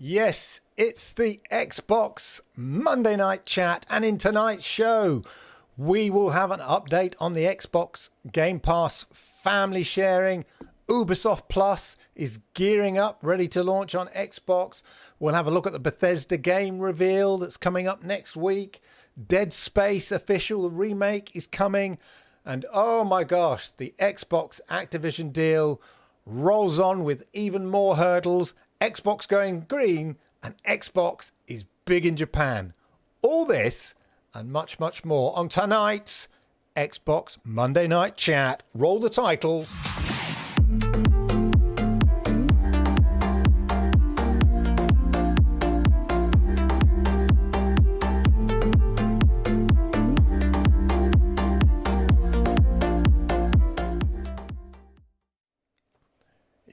Yes, it's the Xbox Monday Night Chat, and in tonight's show, we will have an update on the Xbox Game Pass family sharing. Ubisoft Plus is gearing up, ready to launch on Xbox. We'll have a look at the Bethesda game reveal that's coming up next week. Dead Space official remake is coming. And oh my gosh, the Xbox Activision deal rolls on with even more hurdles. Xbox going green, and Xbox is big in Japan. All this and much, much more on tonight's Xbox Monday Night Chat. Roll the title.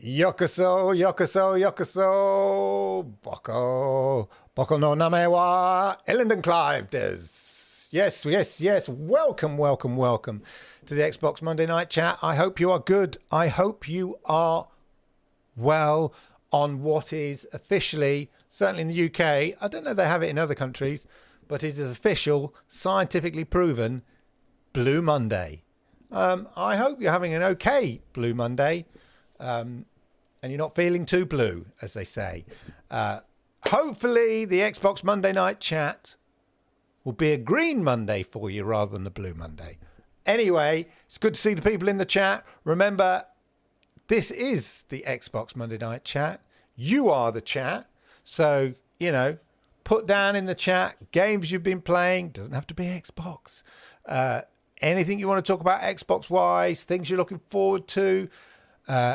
Yokoso, yokoso, yokoso, boko no name wa Ellenden Clive des. Yes. Welcome to the Xbox Monday Night Chat. I hope you are good. I hope you are well on what is officially, certainly in the UK, I don't know if they have it in other countries, but it is official, scientifically proven Blue Monday. I hope you're having an okay Blue Monday. And you're not feeling too blue, as they say. Hopefully the Xbox Monday Night Chat will be a green Monday for you rather than a blue Monday. Anyway, it's good to see the people in the chat. Remember, this is the Xbox Monday Night Chat. You are the chat. So, put down in the chat games you've been playing. Doesn't have to be Xbox. Anything you want to talk about Xbox-wise, things you're looking forward to.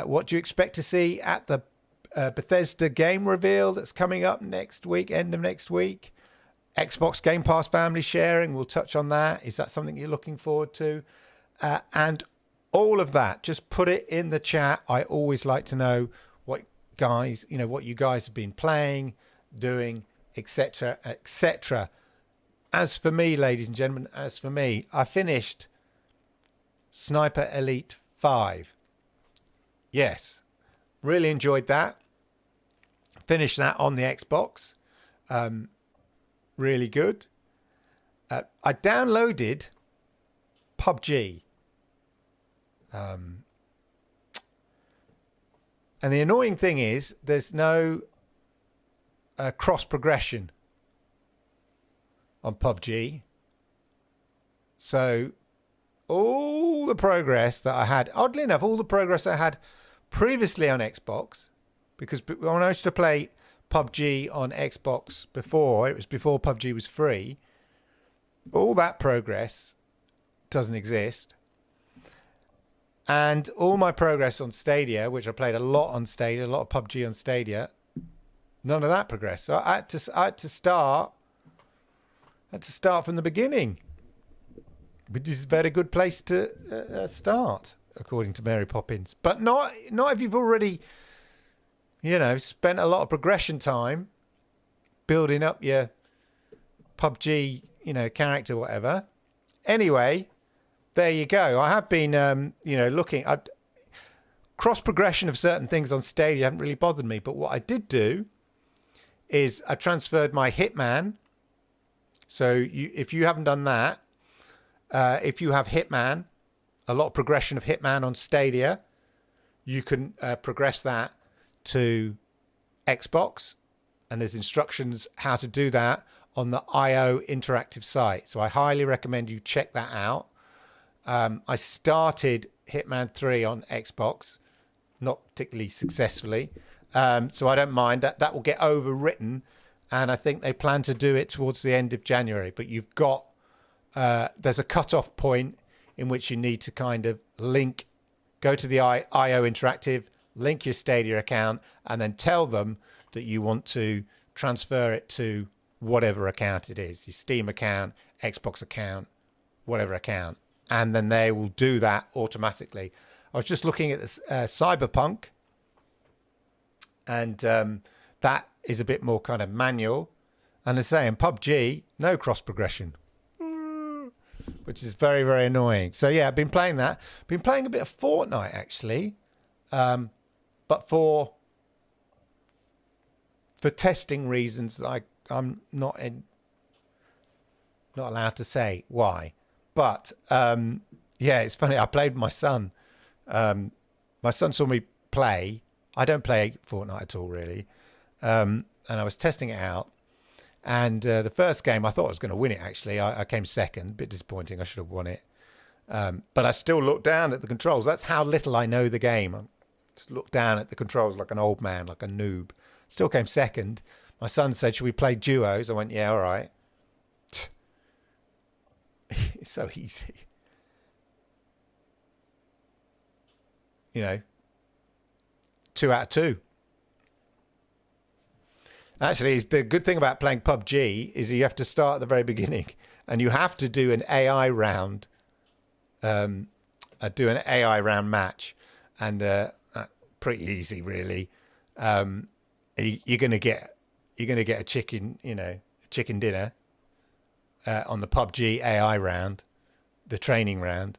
What do you expect to see at the Bethesda game reveal that's coming up next week, end of next week? Xbox Game Pass family sharing, we'll touch on that. Is that something you're looking forward to? And all of that, just put it in the chat. I always like to know what you guys have been playing, doing, etc., etc. As for me, ladies and gentlemen, I finished Sniper Elite 5. Yes, really enjoyed that. Finished that on the Xbox. Really good. I downloaded PUBG. And the annoying thing is there's no cross progression on PUBG. So all the progress that I had, oddly enough, all the progress I had previously on Xbox, because when I used to play PUBG on Xbox before, it was before PUBG was free, all that progress doesn't exist. And all my progress on Stadia, which I played a lot on Stadia, a lot of PUBG on Stadia, none of that progressed. So I had to start from the beginning, which is a very good place to start, according to Mary Poppins. But not if you've already, spent a lot of progression time building up your PUBG, character, whatever. Anyway, there you go. I have been, looking at cross progression of certain things on Stadia. Haven't really bothered me. But what I did do is I transferred my Hitman. So if you haven't done that, if you have Hitman, a lot of progression of Hitman on Stadia, you can progress that to Xbox, and there's instructions how to do that on the IO interactive site. So I highly recommend you check that out. I started Hitman 3 on Xbox, not particularly successfully, so I don't mind that. That will get overwritten, and I think they plan to do it towards the end of January. But you've got there's a cutoff point in which you need to kind of go to the IO Interactive, link your Stadia account, and then tell them that you want to transfer it to whatever account it is, your Steam account, Xbox account, whatever account. And then they will do that automatically. I was just looking at this Cyberpunk, and that is a bit more kind of manual. And I say in PUBG, no cross progression, which is very, very annoying. So yeah, I've been playing that. Been playing a bit of Fortnite actually, but for for testing reasons that I'm not allowed to say why. But yeah, it's funny. I played with my son. My son saw me play. I don't play Fortnite at all, really. And I was testing it out. And the first game, I thought I was going to win it, actually. I came second. A bit disappointing. I should have won it. But I still looked down at the controls. That's how little I know the game. I just looked down at the controls like an old man, like a noob. Still came second. My son said, should we play duos? I went, yeah, all right. It's so easy. You know, 2 out of 2. Actually, the good thing about playing PUBG is you have to start at the very beginning, and you have to do an AI round, match, and pretty easy, really. You're gonna get a chicken, chicken dinner on the PUBG AI round, the training round.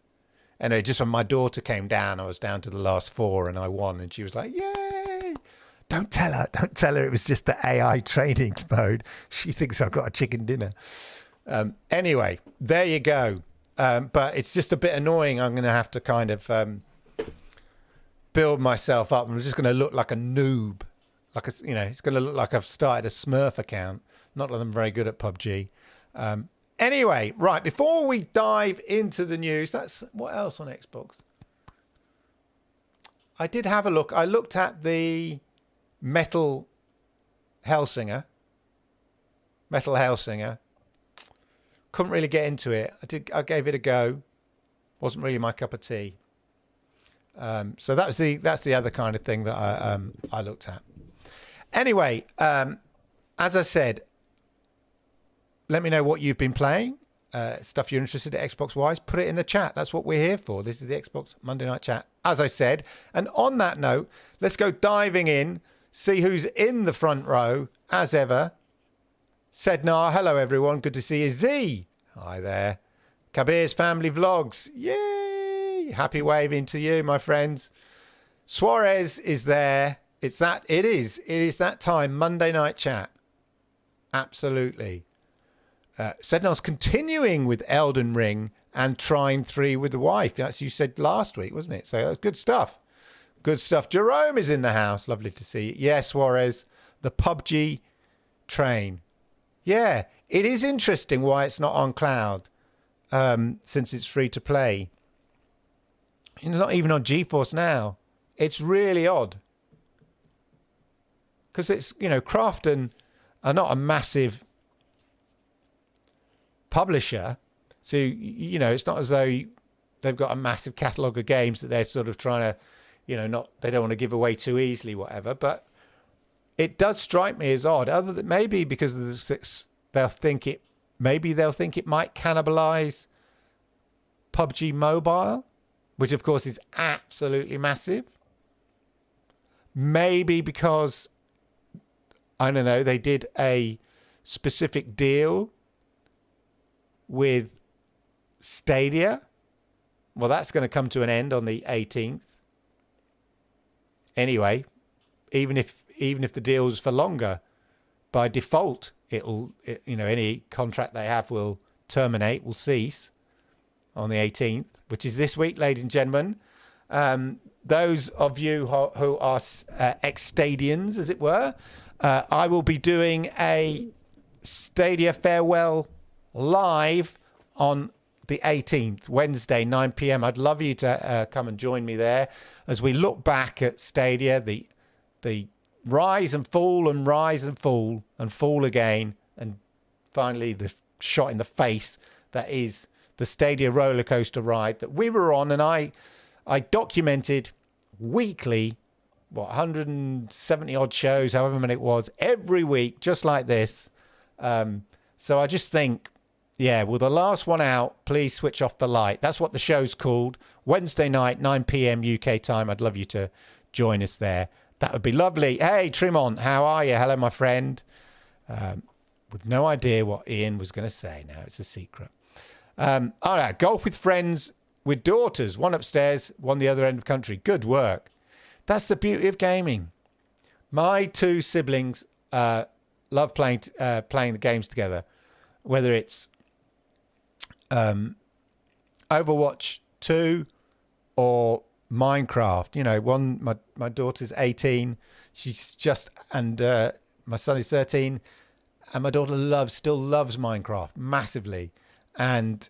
Anyway, just when my daughter came down, I was down to the last 4 and I won, and she was like, "Yay!" Don't tell her it was just the AI training mode. She thinks I've got a chicken dinner. Anyway, there you go. But it's just a bit annoying. I'm going to have to kind of build myself up. I'm just going to look like a noob. It's going to look like I've started a Smurf account. Not that I'm very good at PUBG. Anyway, right, before we dive into the news, that's what else on Xbox? I did have a look. I looked at the Metal Hellsinger. Couldn't really get into it. I gave it a go. Wasn't really my cup of tea. So that's the other kind of thing that I looked at. Anyway, as I said, let me know what you've been playing, stuff you're interested in Xbox-wise. Put it in the chat. That's what we're here for. This is the Xbox Monday Night Chat, as I said. And on that note, let's go diving in, see who's in the front row, as ever. Sednar, hello, everyone. Good to see you. Z, hi there. Kabir's Family Vlogs, yay. Happy waving to you, my friends. Suarez is there. It is that time, Monday Night Chat. Absolutely. Sednar's continuing with Elden Ring and Trine 3 with the wife. That's you said last week, wasn't it? So good stuff. Good stuff. Jerome is in the house. Lovely to see you. Yes, Suarez, the PUBG train. Yeah, it is interesting why it's not on cloud, since it's free to play. Not even on GeForce Now. It's really odd. Because it's, Crafton are not a massive publisher, so it's not as though they've got a massive catalogue of games that they're sort of trying to, they don't want to give away too easily, whatever. But it does strike me as odd, other than maybe because of they'll think it might cannibalize PUBG Mobile, which of course is absolutely massive. Maybe because I don't know, they did a specific deal with Stadia. Well, that's going to come to an end on the 18th. Anyway, even if the deal is for longer, by default, any contract they have will terminate, will cease on the 18th, which is this week, ladies and gentlemen. Those of you who are ex-Stadians, as it were, I will be doing a Stadia farewell live on the 18th, Wednesday, 9 p.m. I'd love you to come and join me there as we look back at Stadia, the rise and fall and rise and fall and fall again, and finally the shot in the face that is the Stadia roller coaster ride that we were on. And I documented weekly, 170 odd shows, however many it was, every week, just like this. So I just think, with the last one out, please switch off the light. That's what the show's called. Wednesday night, 9 p.m. UK time. I'd love you to join us there. That would be lovely. Hey, Tremont, how are you? Hello, my friend. With no idea what Ian was going to say now. It's a secret. All right, golf with friends with daughters. One upstairs, one the other end of the country. Good work. That's the beauty of gaming. My 2 siblings love playing the games together, whether it's Overwatch 2 or Minecraft. You know, my daughter's 18, and my son is 13, and my daughter still loves Minecraft massively, and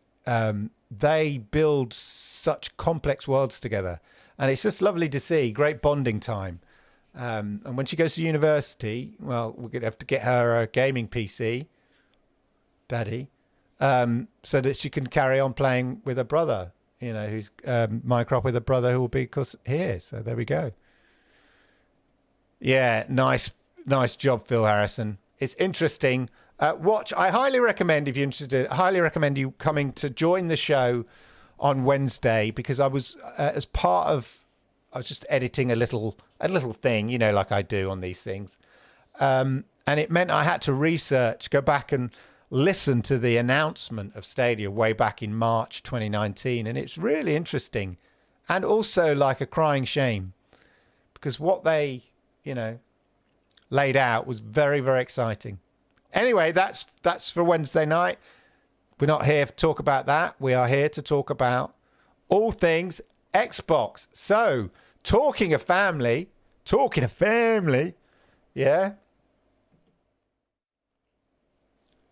they build such complex worlds together, and it's just lovely to see. Great bonding time. And when she goes to university, well, we're gonna have to get her a gaming PC, Daddy, so that she can carry on playing with her brother, you know, who's Minecraft with her brother, who will be, of course, here. So there we go. Yeah, nice job, Phil Harrison. It's interesting. I highly recommend, if you're interested, highly recommend you coming to join the show on Wednesday, because I was I was just editing a little thing, you know, like I do on these things, and it meant I had to go back and listen to the announcement of Stadia way back in March 2019, and it's really interesting, and also like a crying shame, because what they, you know, laid out was very, very exciting. Anyway, that's for Wednesday night. We're not here to talk about that. We are here to talk about all things Xbox. So, talking of family, yeah.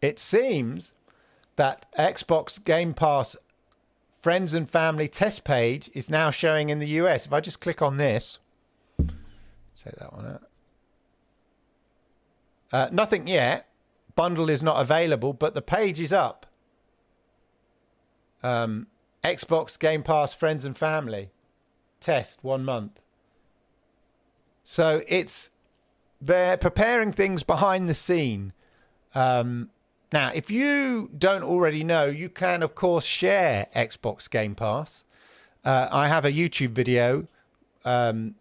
It seems that Xbox Game Pass Friends and Family test page is now showing in the US. If I just click on this, take that one out. Nothing yet. Bundle is not available, but the page is up. Xbox Game Pass Friends and Family test 1 month. So they're preparing things behind the scene. Now, if you don't already know, you can, of course, share Xbox Game Pass. I have a YouTube video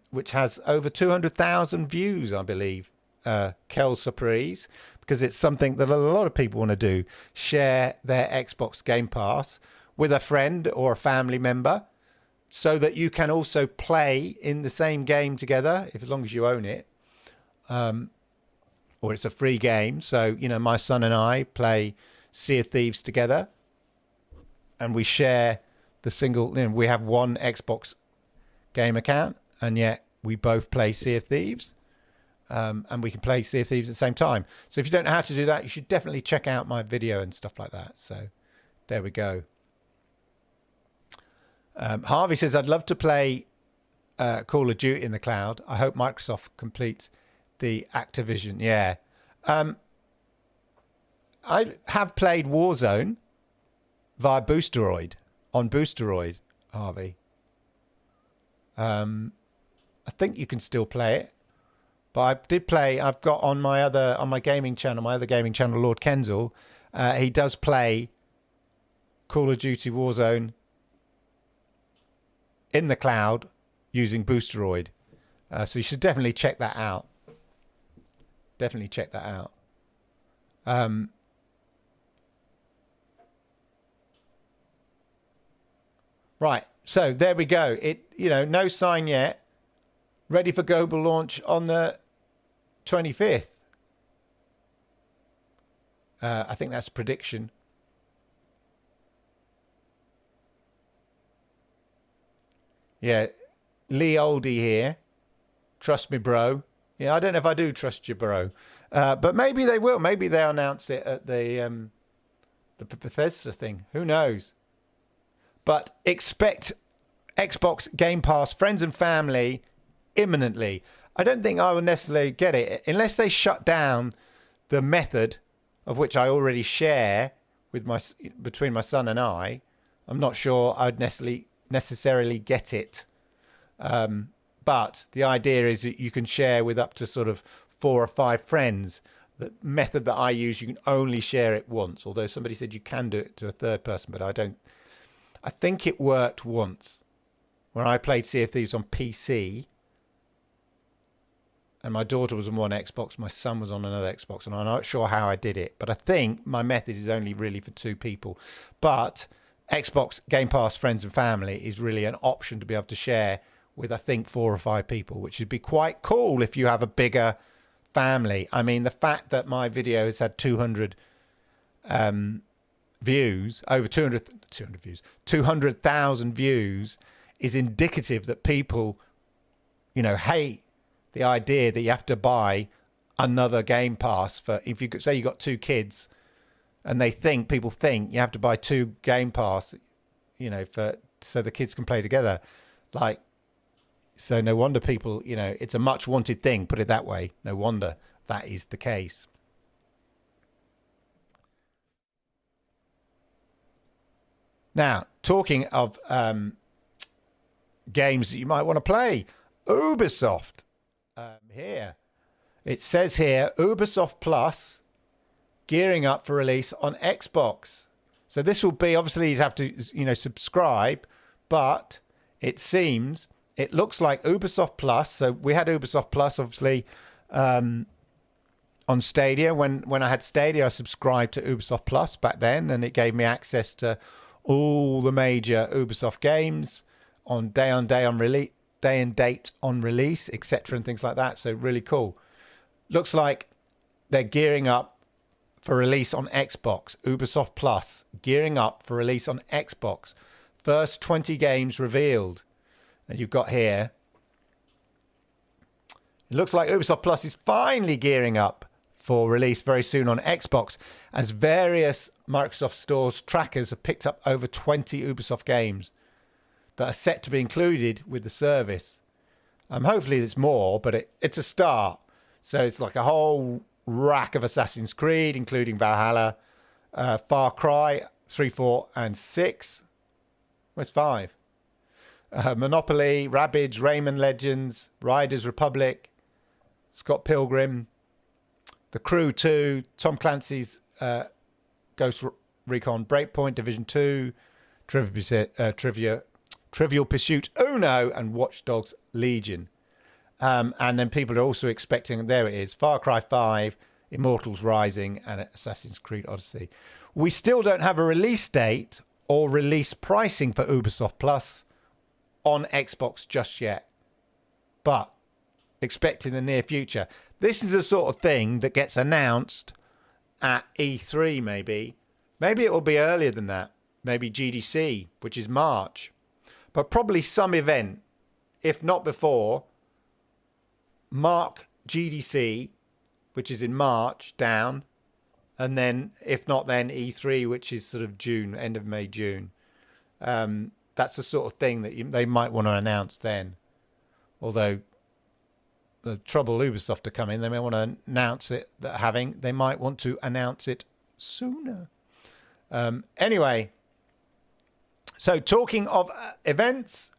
which has over 200,000 views, I believe. Kel Surprise, because it's something that a lot of people want to do. Share their Xbox Game Pass with a friend or a family member, so that you can also play in the same game together, as long as you own it. Or it's a free game. So, you know, my son and I play Sea of Thieves together, and we share we have one Xbox game account, and yet we both play Sea of Thieves. And we can play Sea of Thieves at the same time. So if you don't know how to do that, you should definitely check out my video and stuff like that. So there we go. Harvey says, I'd love to play Call of Duty in the cloud. I hope Microsoft completes the Activision. Yeah. I have played Warzone via Boosteroid, on Boosteroid, Harvey. I think you can still play it. But I did play, I've got on my other gaming channel, Lord Kenzel, he does play Call of Duty Warzone in the cloud using Boosteroid. So you should definitely check that out. Right, so there we go. No sign yet. Ready for global launch on the 25th. I think that's a prediction. Yeah, Lee Oldie here. Trust me, bro. Yeah, I don't know if I do trust you, bro. But maybe they will. Maybe they'll announce it at the Bethesda thing. Who knows? But expect Xbox Game Pass Friends and Family imminently. I don't think I will necessarily get it unless they shut down the method of which I already share with between my son and I. I'm not sure I'd necessarily get it. But the idea is that you can share with up to sort of 4 or 5 friends. The method that I use, you can only share it once. Although somebody said you can do it to a third person, but I don't. I think it worked once when I played Sea of Thieves on PC. And my daughter was on one Xbox, my son was on another Xbox, and I'm not sure how I did it. But I think my method is only really for 2 people. But Xbox Game Pass Friends and Family is really an option to be able to share with, I think, 4 or 5 people, which would be quite cool if you have a bigger family. I mean, the fact that my video has had 200 views, over 200 views, 200,000 views, is indicative that people, hate the idea that you have to buy another Game Pass for, if you could say you got two kids, and people think you have to buy two Game Pass, so the kids can play together. So no wonder people, it's a much wanted thing, put it that way. No wonder that is the case. Now, talking of games that you might want to play, Ubisoft. Here, it says here, Ubisoft Plus gearing up for release on Xbox. So this will be, obviously you'd have to, subscribe, but it looks like Ubisoft Plus. So we had Ubisoft Plus, obviously, on Stadia. When I had Stadia, I subscribed to Ubisoft Plus back then, and it gave me access to all the major Ubisoft games on day and date on release, etc., and things like that. So really cool. Looks like they're gearing up for release on Xbox. Ubisoft Plus gearing up for release on Xbox. First 20 games revealed. And you've got here, it looks like Ubisoft Plus is finally gearing up for release very soon on Xbox, as various Microsoft Stores trackers have picked up over 20 Ubisoft games that are set to be included with the service. Hopefully there's more, but it's a start. So it's like a whole rack of Assassin's Creed, including Valhalla, Far Cry 3, 4, and 6. Where's 5? Monopoly, Rabbids, Rayman Legends, Riders Republic, Scott Pilgrim, The Crew 2, Tom Clancy's Ghost Recon Breakpoint, Division 2, Trivial Pursuit Uno, and Watch Dogs Legion. And then people are also expecting, there it is, Far Cry 5, Immortals Rising, and Assassin's Creed Odyssey. We still don't have a release date or release pricing for Ubisoft Plus on Xbox just yet, but expect in the near future. This is the sort of thing that gets announced at E3, maybe it will be earlier than that, maybe GDC, which is March, but probably some event, if not before. Mark GDC, which is in March, down, and then if not then E3, which is sort of June, end of May, June. That's the sort of thing that they might want to announce then. Although the trouble Ubisoft are coming, they may want to announce it. They might want to announce it sooner. Anyway, so talking of events,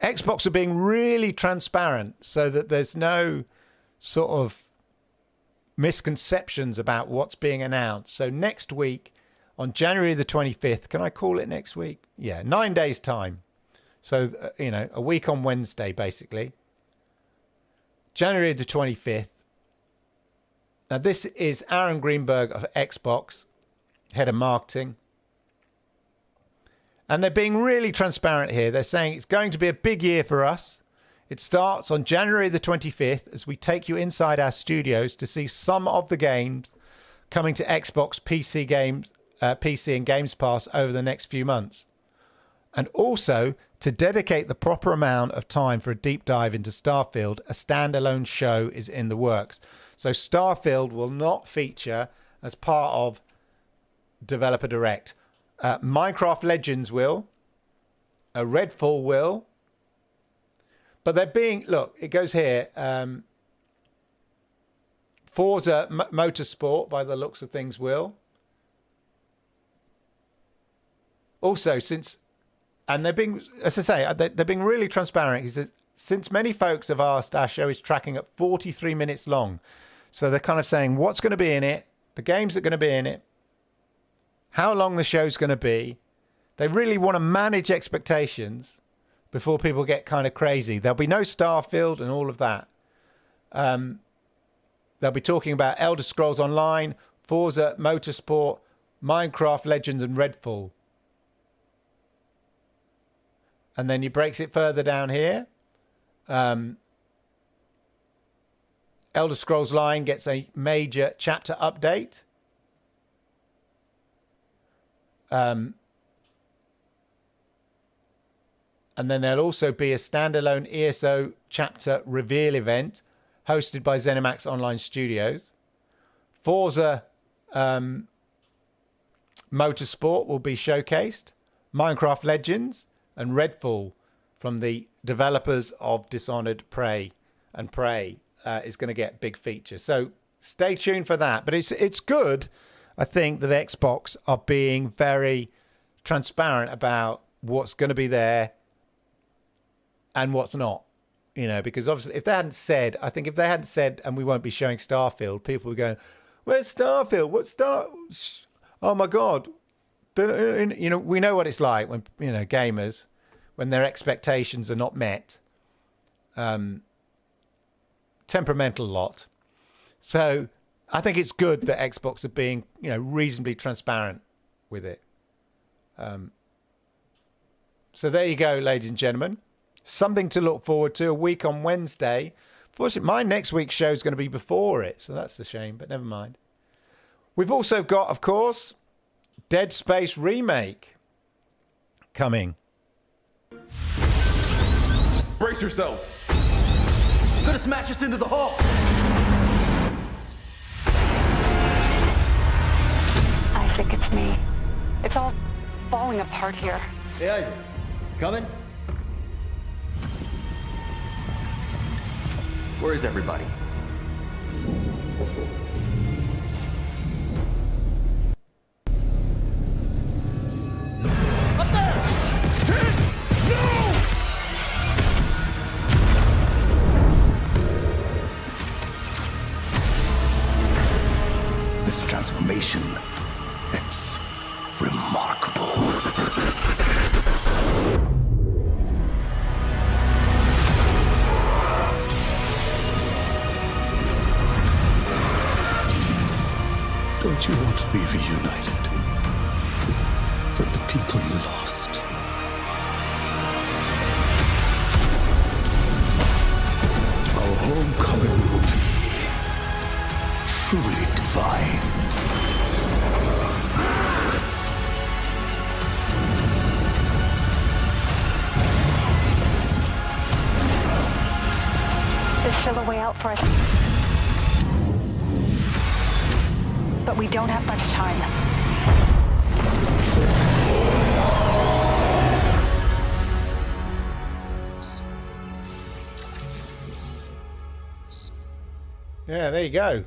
Xbox are being really transparent so that there's no sort of misconceptions about what's being announced. So next week, on January the 25th, can I call it next week? Yeah, 9 days' time. So, a week on Wednesday, basically. January the 25th. Now, this is Aaron Greenberg of Xbox, head of marketing. And they're being really transparent here. They're saying it's going to be a big year for us. It starts on January the 25th as we take you inside our studios to see some of the games coming to Xbox, PC and Games Pass over the next few months. And also to dedicate the proper amount of time for a deep dive into Starfield, a standalone show is in the works. So Starfield will not feature as part of Developer Direct. Minecraft Legends will. Redfall will. But they're being, look, it goes here. Forza Motorsport, by the looks of things, will. Also, and they're being, as I say, they're being really transparent. He says, since many folks have asked, our show is tracking at 43 minutes long. So they're kind of saying what's going to be in it, the games that are going to be in it, how long the show's going to be. They really want to manage expectations before people get kind of crazy. There'll be no Starfield and all of that. They'll be talking about Elder Scrolls Online, Forza Motorsport, Minecraft Legends, and Redfall. And then he breaks it further down here. Elder Scrolls Line gets a major chapter update. And then there'll also be a standalone ESO chapter reveal event hosted by ZeniMax Online Studios. Forza Motorsport will be showcased. Minecraft Legends and Redfall from the developers of Dishonored, Prey is going to get big features. So stay tuned for that. But it's good, I think, that Xbox are being very transparent about what's going to be there and what's not. You know, because obviously if they hadn't said, and we won't be showing Starfield, people were going, where's Starfield? What's Oh my God. You know, we know what it's like when, you know, gamers, when their expectations are not met. Temperamental lot. So I think it's good that Xbox are being, you know, reasonably transparent with it. So there you go, ladies and gentlemen. Something to look forward to. A week on Wednesday. Fortunately, my next week's show is going to be before it, so that's a shame, but never mind. We've also got, of course, Dead Space Remake coming. Brace yourselves. It's gonna smash us into the hull. I think it's me. It's all falling apart here. Hey, Isaac. You coming? Where is everybody? Up there! No! This transformation, it's remarkable. Don't you want to be reunited with the people you lost? Our homecoming will be truly divine. There's still a way out for us. But we don't have much time. Yeah, there you go.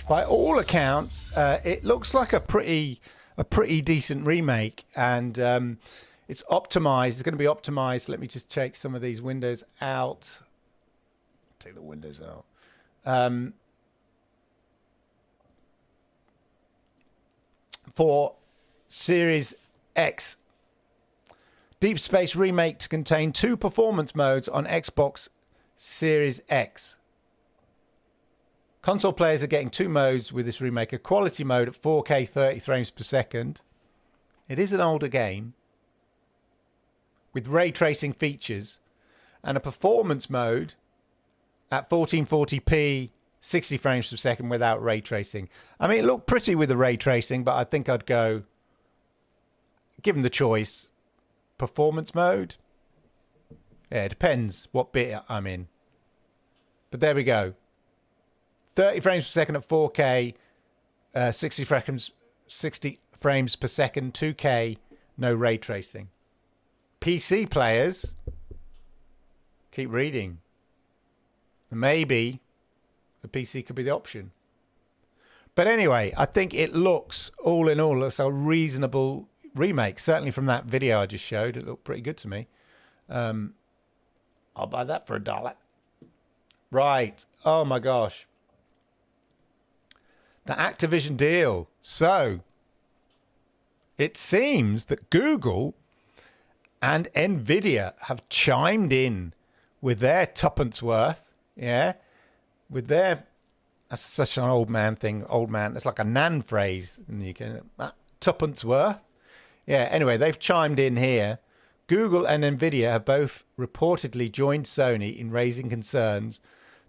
By all accounts, it looks like a pretty decent remake, and it's optimized. It's going to be optimized. Let me just take some of these windows out. Take the windows out. For Series X. Deep Space Remake to contain 2 performance modes on Xbox Series X. Console players are getting 2 modes with this remake. A quality mode at 4K 30 frames per second. It is an older game with ray tracing features, and a performance mode at 1440p 60 frames per second without ray tracing. I mean, it looked pretty with the ray tracing, but I think I'd go, given the choice, performance mode. Yeah, it depends what bit I'm in. But there we go. 30 frames per second at 4K, 60 frames per second, 2K, no ray tracing. PC players, keep reading. Maybe the PC could be the option. But anyway, I think it looks, all in all, looks a reasonable remake. Certainly from that video I just showed, it looked pretty good to me. I'll buy that for $1. Right. Oh my gosh. The Activision deal. So, it seems that Google and Nvidia have chimed in with their tuppence worth. Yeah. With their, that's such an old man thing. Old man. It's like a nan phrase in the UK. Tuppence worth. Yeah. Anyway, they've chimed in here. Google and Nvidia have both reportedly joined Sony in raising concerns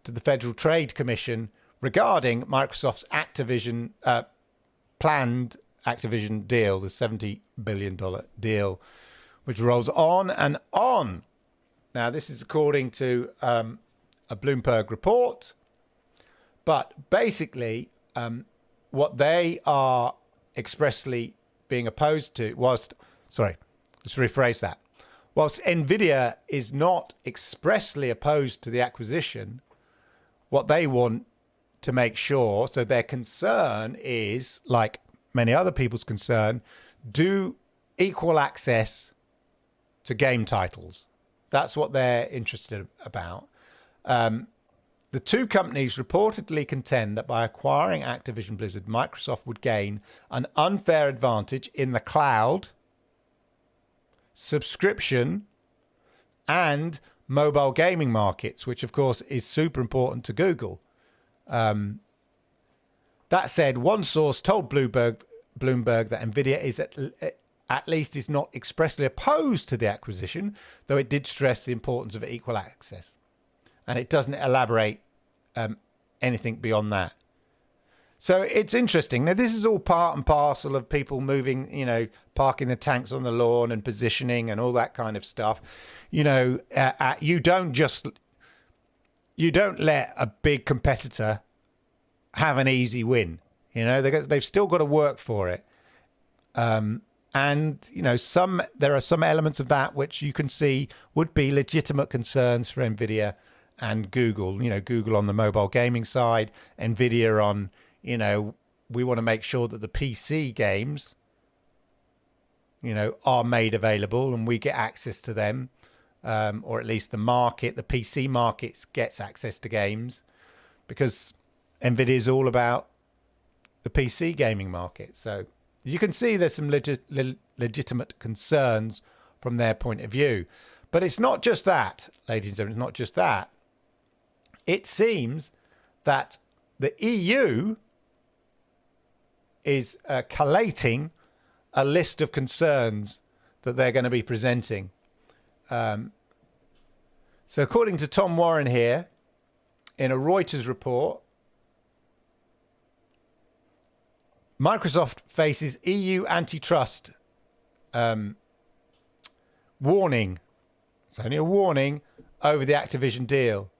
to the Federal Trade Commission regarding Microsoft's planned Activision deal, the $70 billion deal, which rolls on and on. Now, this is according to a Bloomberg report. But basically, what they are expressly being opposed to was, sorry, let's rephrase that. Whilst Nvidia is not expressly opposed to the acquisition, what they want to make sure, so their concern is, like many other people's concern, do equal access to game titles. That's what they're interested about. The two companies reportedly contend that by acquiring Activision Blizzard, Microsoft would gain an unfair advantage in the cloud, subscription, and mobile gaming markets, which of course is super important to Google. That said, one source told Bloomberg that Nvidia is at least is not expressly opposed to the acquisition, though it did stress the importance of equal access. And it doesn't elaborate anything beyond that. So it's interesting. Now, this is all part and parcel of people moving, parking the tanks on the lawn and positioning and all that kind of stuff. You don't let a big competitor have an easy win. They've still got to work for it. And there are some elements of that which you can see would be legitimate concerns for Nvidia and Google. Google on the mobile gaming side, Nvidia on, we want to make sure that the PC games, are made available and we get access to them, or at least the PC market gets access to games, because Nvidia is all about the PC gaming market. So you can see there's some legitimate concerns from their point of view. But it's not just that, ladies and gentlemen, it's not just that. It seems that the EU is collating a list of concerns that they're going to be presenting. So according to Tom Warren here, in a Reuters report, Microsoft faces EU antitrust warning. It's only a warning over the Activision deal.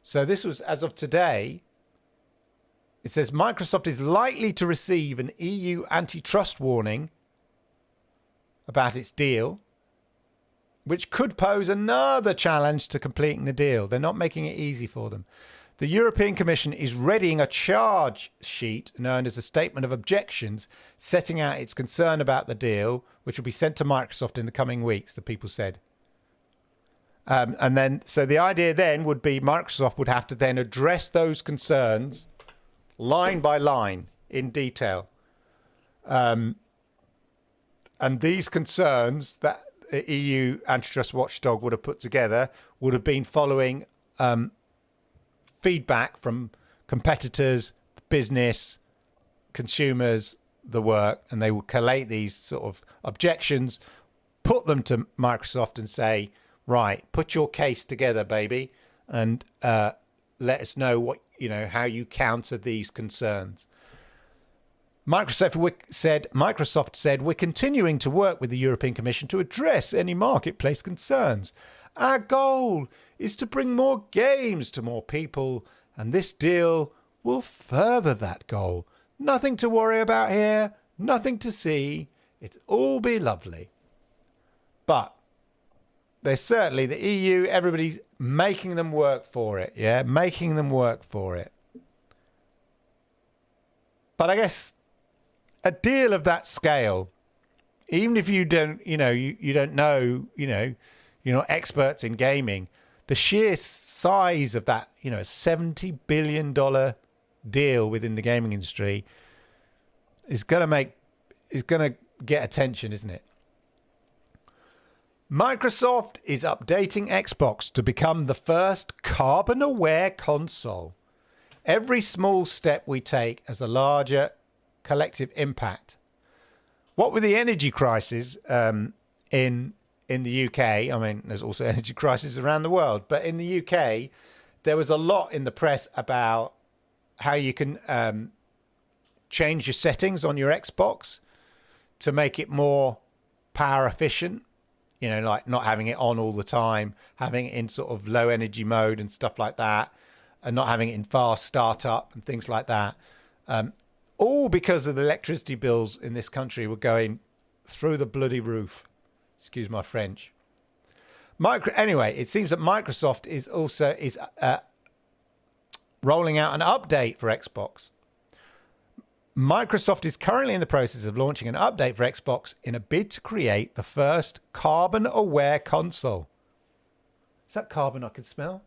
So this was as of today. It says Microsoft is likely to receive an EU antitrust warning about its deal, which could pose another challenge to completing the deal. They're not making it easy for them. The European Commission is readying a charge sheet known as a statement of objections, setting out its concern about the deal, which will be sent to Microsoft in the coming weeks, the people said. So the idea then would be Microsoft would have to then address those concerns line by line in detail. And these concerns that the EU antitrust watchdog would have put together would have been following feedback from competitors, business, consumers, the work, and they would collate these sort of objections, put them to Microsoft and say, right, put your case together, baby, and let us know how you counter these concerns. Microsoft said, we're continuing to work with the European Commission to address any marketplace concerns. Our goal is to bring more games to more people, and this deal will further that goal. Nothing to worry about here, nothing to see. It'll all be lovely. But there's certainly the EU, everybody's making them work for it, making them work for it. But I guess a deal of that scale, even if you don't, you don't know, you're not experts in gaming, the sheer size of that, $70 billion deal within the gaming industry is going to get attention, isn't it? Microsoft is updating Xbox to become the first carbon-aware console. Every small step we take has a larger collective impact. What with the energy crisis in in the UK, I mean, there's also energy crisis around the world, but in the UK, there was a lot in the press about how you can change your settings on your Xbox to make it more power efficient. You know, like not having it on all the time, having it in sort of low energy mode and stuff like that, and not having it in fast startup and things like that. All because of the electricity bills in this country were going through the bloody roof. Excuse my French. Anyway, it seems that Microsoft is also rolling out an update for Xbox. Microsoft is currently in the process of launching an update for Xbox in a bid to create the first carbon-aware console. Is that carbon I can smell?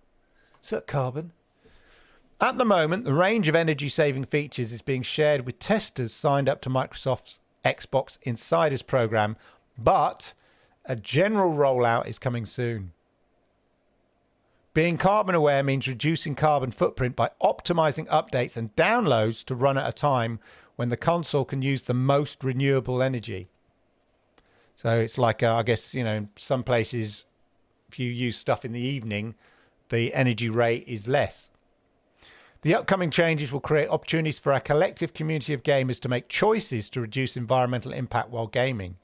Is that carbon? At the moment, the range of energy-saving features is being shared with testers signed up to Microsoft's Xbox Insiders program, but a general rollout is coming soon. Being carbon-aware means reducing carbon footprint by optimizing updates and downloads to run at a time when the console can use the most renewable energy. So it's like, I guess, you know, some places, if you use stuff in the evening, the energy rate is less. The upcoming changes will create opportunities for a collective community of gamers to make choices to reduce environmental impact while gaming.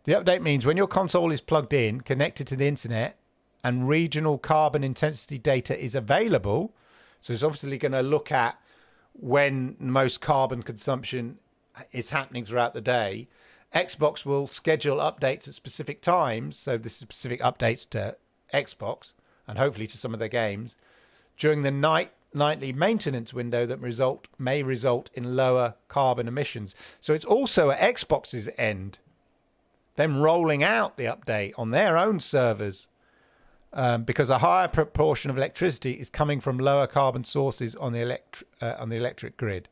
The update means when your console is plugged in, connected to the internet, and regional carbon intensity data is available, so it's obviously going to look at when most carbon consumption is happening throughout the day, Xbox will schedule updates at specific times, so this is specific updates to Xbox, and hopefully to some of their games, during the nightly maintenance window that may result in lower carbon emissions. So it's also at Xbox's end, them rolling out the update on their own servers, because a higher proportion of electricity is coming from lower carbon sources on the electric grid.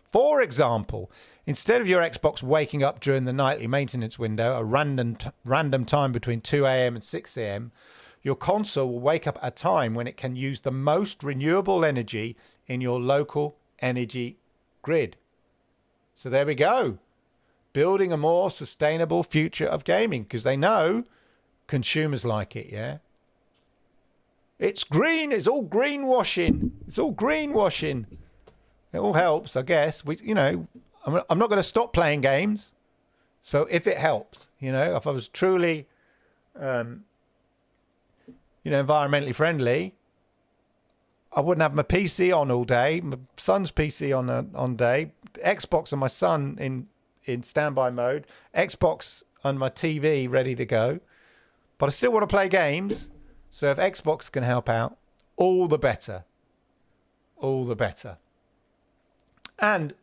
For example, instead of your Xbox waking up during the nightly maintenance window, a random time between 2 a.m. and 6 a.m., your console will wake up at a time when it can use the most renewable energy in your local energy grid. So there we go. Building a more sustainable future of gaming, because they know consumers like it, yeah? It's green. It's all greenwashing. It's all greenwashing. It all helps, I guess. I'm not going to stop playing games. So if it helps, if I was truly, environmentally friendly, I wouldn't have my PC on all day. My son's PC on day. Xbox and my son in standby mode. Xbox on my TV ready to go. But I still want to play games. So if Xbox can help out, all the better. All the better. And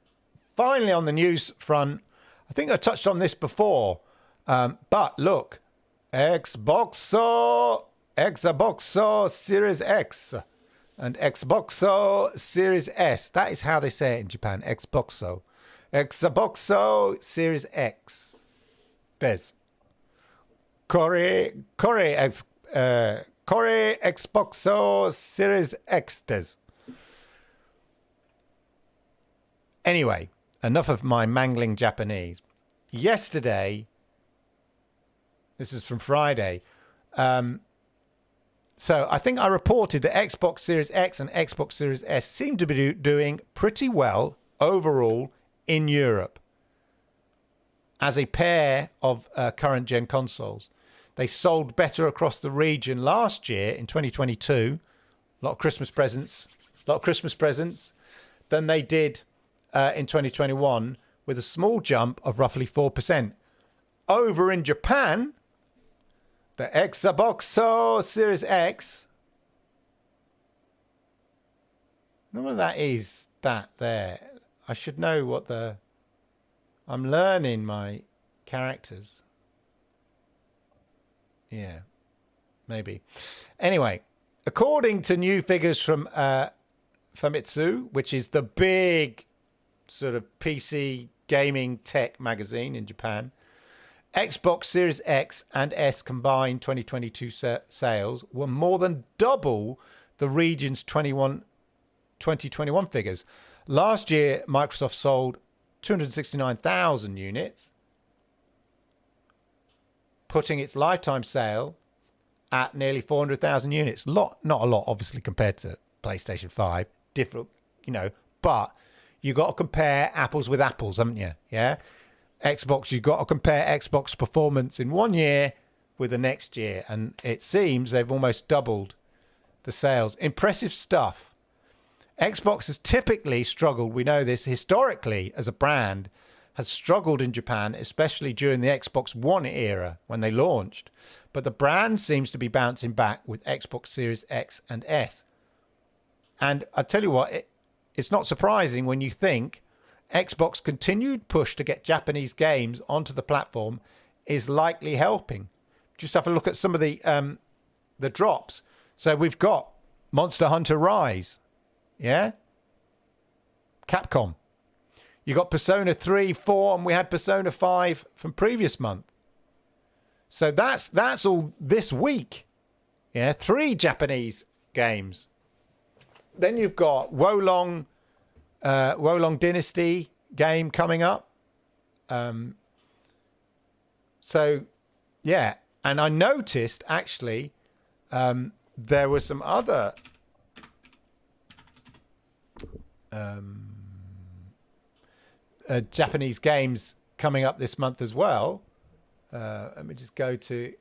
finally on the news front, I think I touched on this before. But look, Xbox Series X and Xbox Series S. That is how they say it in Japan. Xbox Series X. Des. Kore Xbox Series X. Des. Anyway, enough of my mangling Japanese. Yesterday, this is from Friday, so I think I reported that Xbox Series X and Xbox Series S seem to be doing pretty well overall in Europe as a pair of current-gen consoles. They sold better across the region last year in 2022, a lot of Christmas presents, than they did in 2021, with a small jump of roughly 4%. Over in Japan, the Xbox Series X, I don't know what that is, that there. I should know what I'm learning my characters. Yeah, maybe. Anyway, according to new figures from Famitsu, which is the big sort of PC gaming tech magazine in Japan, Xbox Series X and S combined 2022 sales were more than double the region's 2021 figures. Last year, Microsoft sold 269,000 units, putting its lifetime sale at nearly 400,000 units. Not a lot, obviously, compared to PlayStation 5. Different, but you got to compare apples with apples, haven't you? Yeah. Xbox, you've got to compare Xbox performance in 1 year with the next year. And it seems they've almost doubled the sales. Impressive stuff. Xbox has typically struggled, we know this, historically as a brand, has struggled in Japan, especially during the Xbox One era when they launched. But the brand seems to be bouncing back with Xbox Series X and S. And I tell you what, it's not surprising when you think Xbox continued push to get Japanese games onto the platform is likely helping. Just have a look at some of the drops. So we've got Monster Hunter Rise, yeah? Capcom. You got Persona 3, 4, and we had Persona 5 from previous month. So that's all this week. Yeah, 3 Japanese games. Then you've got Wolong Dynasty game coming up. So, yeah. And I noticed, actually, there were some other Japanese games coming up this month as well. Let me just go to...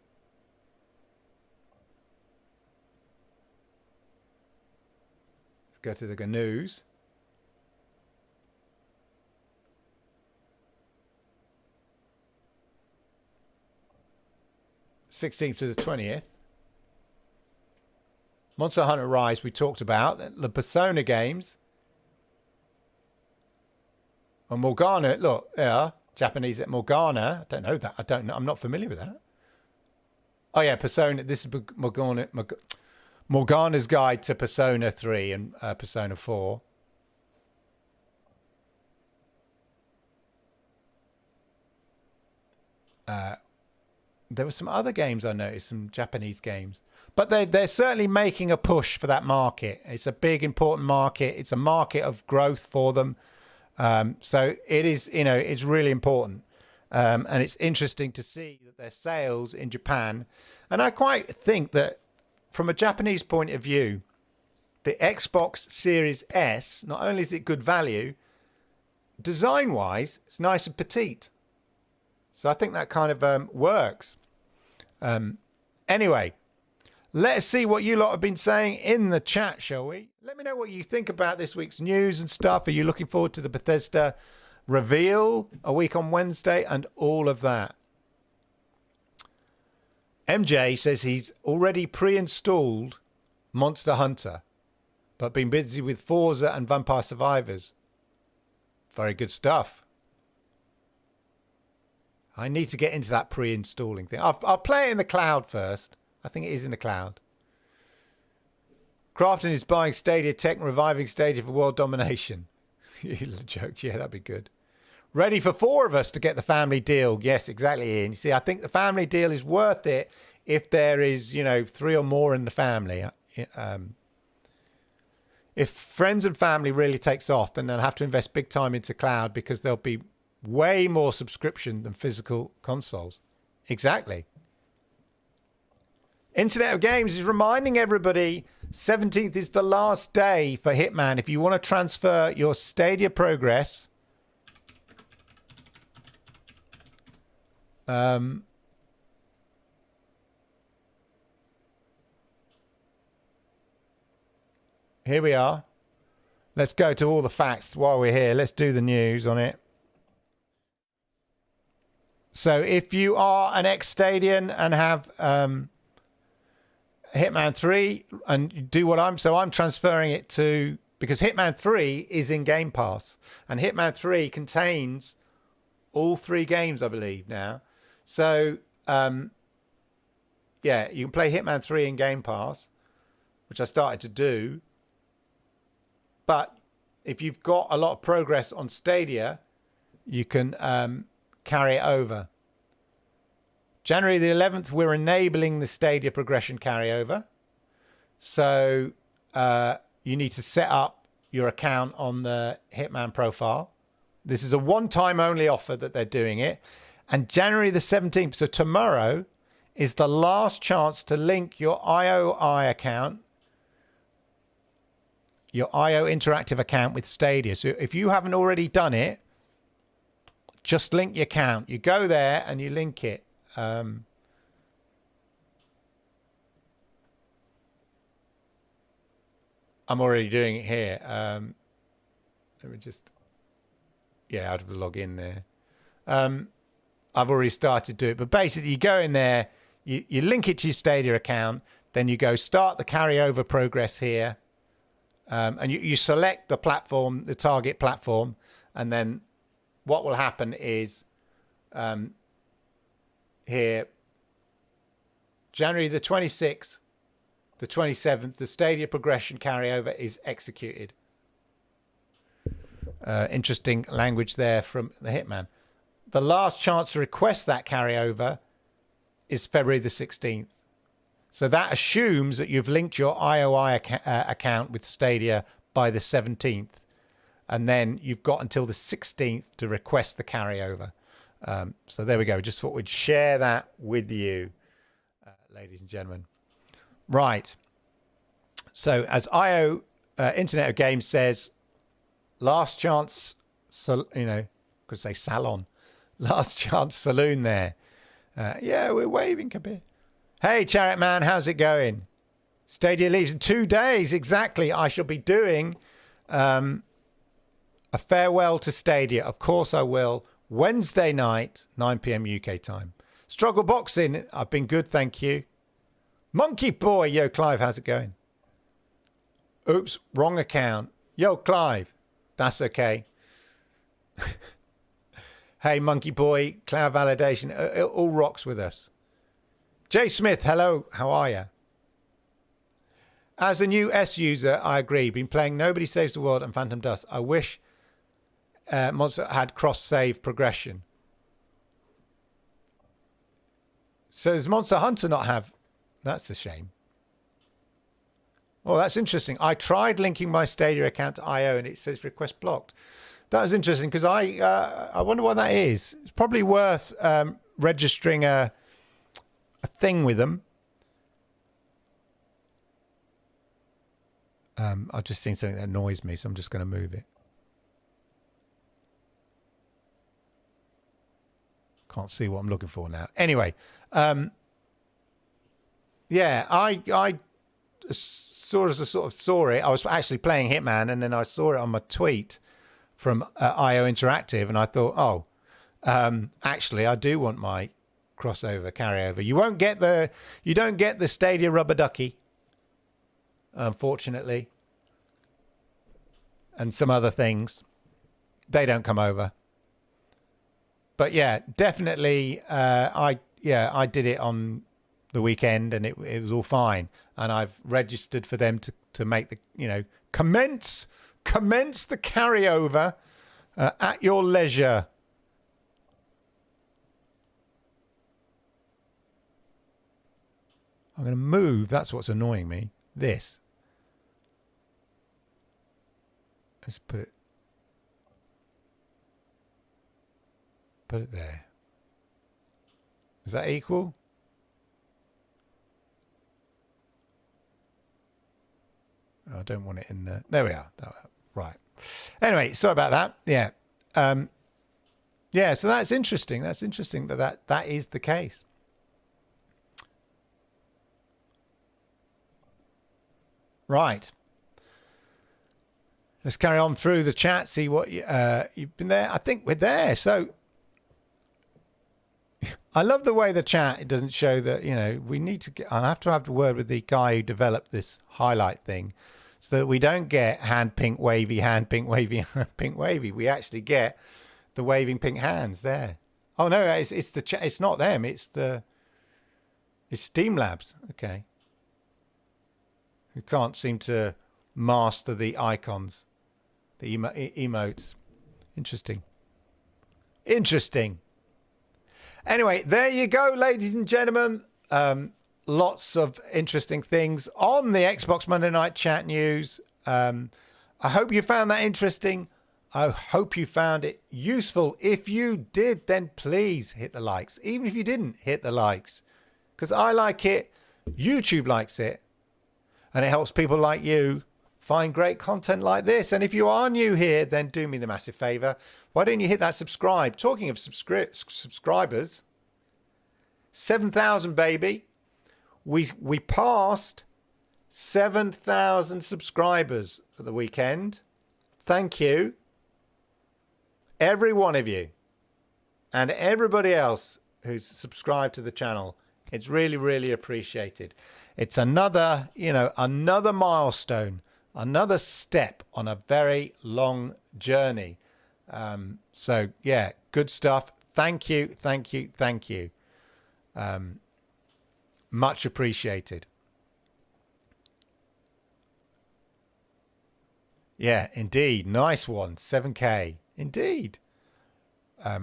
Let's go to the news. (16th to the 20th). Monster Hunter Rise we talked about. The Persona games. And Morgana, look, yeah, Japanese at Morgana. I don't know that. I don't know. I'm not familiar with that. Oh yeah, Persona. This is Morgana's Guide to Persona 3 and Persona 4. There were some other games I noticed, some Japanese games. But they're certainly making a push for that market. It's a big, important market. It's a market of growth for them. So it is, it's really important. And it's interesting to see that their sales in Japan. And I quite think that from a Japanese point of view, the Xbox Series S, not only is it good value, design-wise, it's nice and petite. So I think that kind of works. Anyway, let us see what you lot have been saying in the chat, shall we? Let me know what you think about this week's news and stuff. Are you looking forward to the Bethesda reveal a week on Wednesday and all of that? MJ says he's already pre-installed Monster Hunter, but been busy with Forza and Vampire Survivors. Very good stuff. I need to get into that pre-installing thing. I'll play it in the cloud first. I think it is in the cloud. Crafton is buying Stadia Tech and reviving Stadia for world domination. Joke, yeah, that'd be good. Ready for 4 of us to get the family deal. Yes, exactly, Ian. You see, I think the family deal is worth it if there is, 3 or more in the family. If friends and family really takes off, then they'll have to invest big time into cloud because there'll be way more subscription than physical consoles. Exactly. Internet of Games is reminding everybody 17th is the last day for Hitman. If you want to transfer your Stadia progress, here we are. Let's go to all the facts while we're here. Let's do the news on it. So if you are an ex-Stadian and have Hitman 3 and do what I'm transferring it to, because Hitman 3 is in Game Pass and Hitman 3 contains all 3 games, I believe now. So, yeah, you can play Hitman 3 in Game Pass, which I started to do. But if you've got a lot of progress on Stadia, you can carry it over. January the 11th, we're enabling the Stadia progression carryover. So you need to set up your account on the Hitman profile. This is a one-time only offer that they're doing it. And January the 17th, so tomorrow, is the last chance to link your IOI account, your IO Interactive account with Stadia. So if you haven't already done it, just link your account. You go there and you link it. I'm already doing it here. Let me just... Yeah, I'd have to log in there. I've already started to do it. But basically, you go in there, you link it to your Stadia account, then you go start the carryover progress here. And you select the platform, the target platform, and then what will happen is here, January the 26th, the 27th, the Stadia progression carryover is executed. Interesting language there from the Hitman. The last chance to request that carryover is February the 16th. So that assumes that you've linked your IOI account with Stadia by the 17th. And then you've got until the 16th to request the carryover. So there we go. Just thought we'd share that with you, ladies and gentlemen. Right. So as IO Internet of Games says, last chance, could say salon. Last chance saloon there. Yeah, we're waving, Kabir. Hey, Chariot Man, how's it going? Stadia leaves in 2 days. Exactly. I shall be doing a farewell to Stadia. Of course I will. Wednesday night, 9 p.m. UK time. Struggle Boxing. I've been good, thank you. Monkey Boy. Yo, Clive, how's it going? Oops, wrong account. Yo, Clive. That's okay. Hey, Monkey Boy. Cloud Validation. It all rocks with us. Jay Smith, hello. How are you? As a new S user, I agree. Been playing Nobody Saves the World and Phantom Dust. I wish Monster had cross-save progression. So does Monster Hunter not have... That's a shame. Oh, that's interesting. I tried linking my Stadia account to IO and it says request blocked. That was interesting because I wonder what that is. It's probably worth registering a thing with them. I've just seen something that annoys me, so I'm just going to move it. Can't see what I'm looking for now. Anyway, yeah, I saw it. I was actually playing Hitman, and then I saw it on my tweet from IO Interactive, and I thought, oh, actually, I do want my crossover carryover. You don't get the Stadia rubber ducky, unfortunately, and some other things. They don't come over. But yeah, definitely, I did it on the weekend, and it was all fine. And I've registered for them to make the commence the carryover at your leisure. I'm going to move. That's what's annoying me. This. Let's put it there. Is that equal? Oh, I don't want it in there. There we are. Right. Anyway, sorry about that. Yeah. Yeah, so that's interesting. That's interesting that is the case. Right. Let's carry on through the chat, see what you've been there. I think we're there. So I love the way the chat, it doesn't show that, we need to get, I'll have to have a word with the guy who developed this highlight thing so that we don't get hand pink wavy, hand pink wavy, hand pink wavy. We actually get the waving pink hands there. Oh no, it's the chat. It's not them. It's Steam Labs. Okay. Who can't seem to master the icons, the emotes. Interesting. Anyway, there you go, ladies and gentlemen. Lots of interesting things on the Xbox Monday Night Chat News. I hope you found that interesting. I hope you found it useful. If you did, then please hit the likes. Even if you didn't, hit the likes. because I like it, YouTube likes it, and it helps people like you find great content like this. And if you are new here, then do me the massive favor. Why don't you hit that subscribe? Talking of subscribers, 7,000, baby. We passed 7,000 subscribers at the weekend. Thank you, every one of you, and everybody else who's subscribed to the channel. It's really, really appreciated. It's another, another milestone, another step on a very long journey. So yeah, good stuff. Thank you, thank you, thank you. Much appreciated. Yeah, indeed. Nice one. 7K. Indeed. I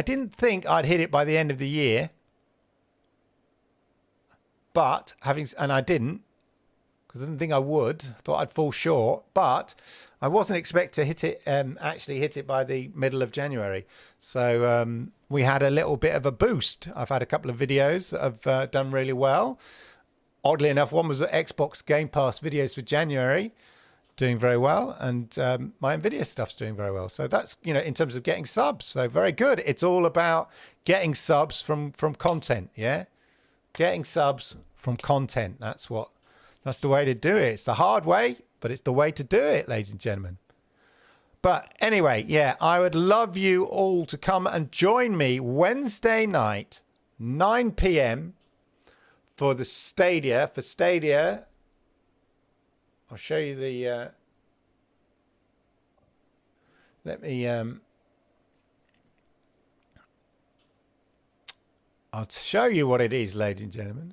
didn't think I'd hit it by the end of the year. But and I didn't, because I didn't think I would. I thought I'd fall short. But I wasn't expecting to hit it, actually hit it by the middle of January. So we had a little bit of a boost. I've had a couple of videos that have done really well. Oddly enough, one was the Xbox Game Pass videos for January, doing very well, and my Nvidia stuff's doing very well. So that's, in terms of getting subs, so very good. It's all about getting subs from content, yeah? Getting subs from content. That's the way to do it. It's the hard way, but it's the way to do it, ladies and gentlemen. But anyway, yeah, I would love you all to come and join me Wednesday night, 9 p.m. for the Stadia. For Stadia, I'll show you the... let me... I'll show you what it is, ladies and gentlemen.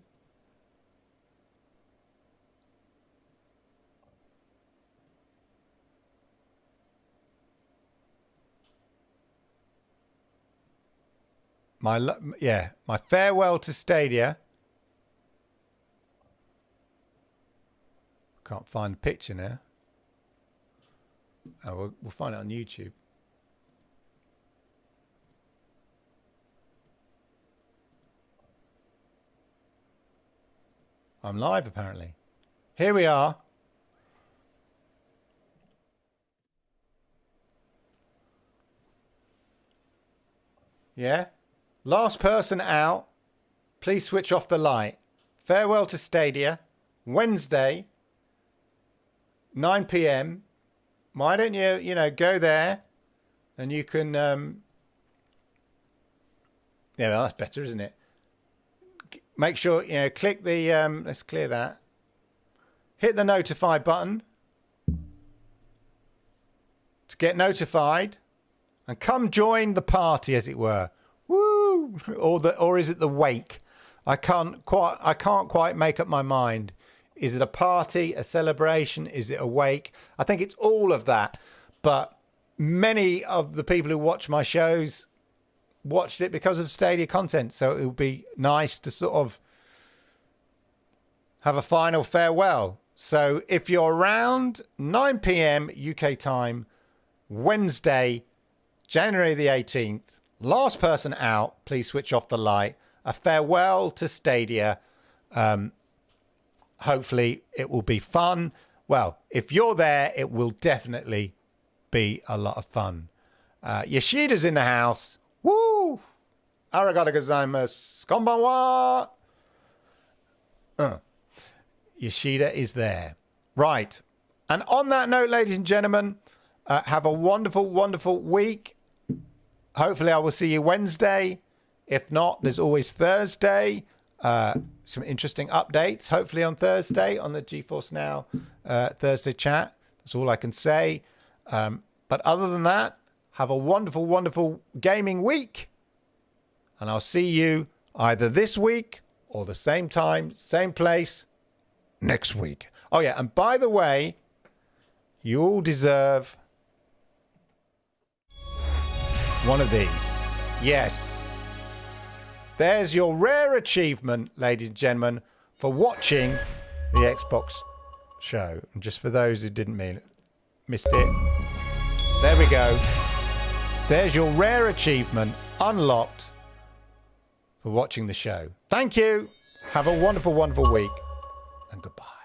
My farewell to Stadia. Can't find the picture now. Oh, we'll find it on YouTube. I'm live, apparently. Here we are. Yeah. Last person out. Please switch off the light. Farewell to Stadia. Wednesday, 9 p.m. Why don't you, go there and you can... yeah, well, that's better, isn't it? Make sure, click the... let's clear that. Hit the notify button to get notified and come join the party, as it were. Woo! Or is it the wake? I can't quite make up my mind. Is it a party, a celebration? Is it a wake? I think it's all of that. But many of the people who watch my shows watched it because of Stadia content. So it would be nice to sort of have a final farewell. So if you're around 9 p.m. UK time, Wednesday, January the 18th, last person out, please switch off the light. A farewell to Stadia. Hopefully it will be fun. Well, if you're there, it will definitely be a lot of fun. Yoshida's in the house. Woo! Arigato gozaimasu. Konbanwa. Yoshida is there. Right. And on that note, ladies and gentlemen, have a wonderful, wonderful week. Hopefully I will see you Wednesday. If not, there's always Thursday. Some interesting updates, hopefully on Thursday on the GeForce Now Thursday chat. That's all I can say. But other than that, have a wonderful, wonderful gaming week. And I'll see you either this week or the same time, same place next week. Oh, yeah. And by the way, you all deserve one of these. Yes. There's your rare achievement, ladies and gentlemen, for watching the Xbox show. And just for those who missed it. There we go. There's your rare achievement unlocked for watching the show. Thank you. Have a wonderful, wonderful week. And goodbye.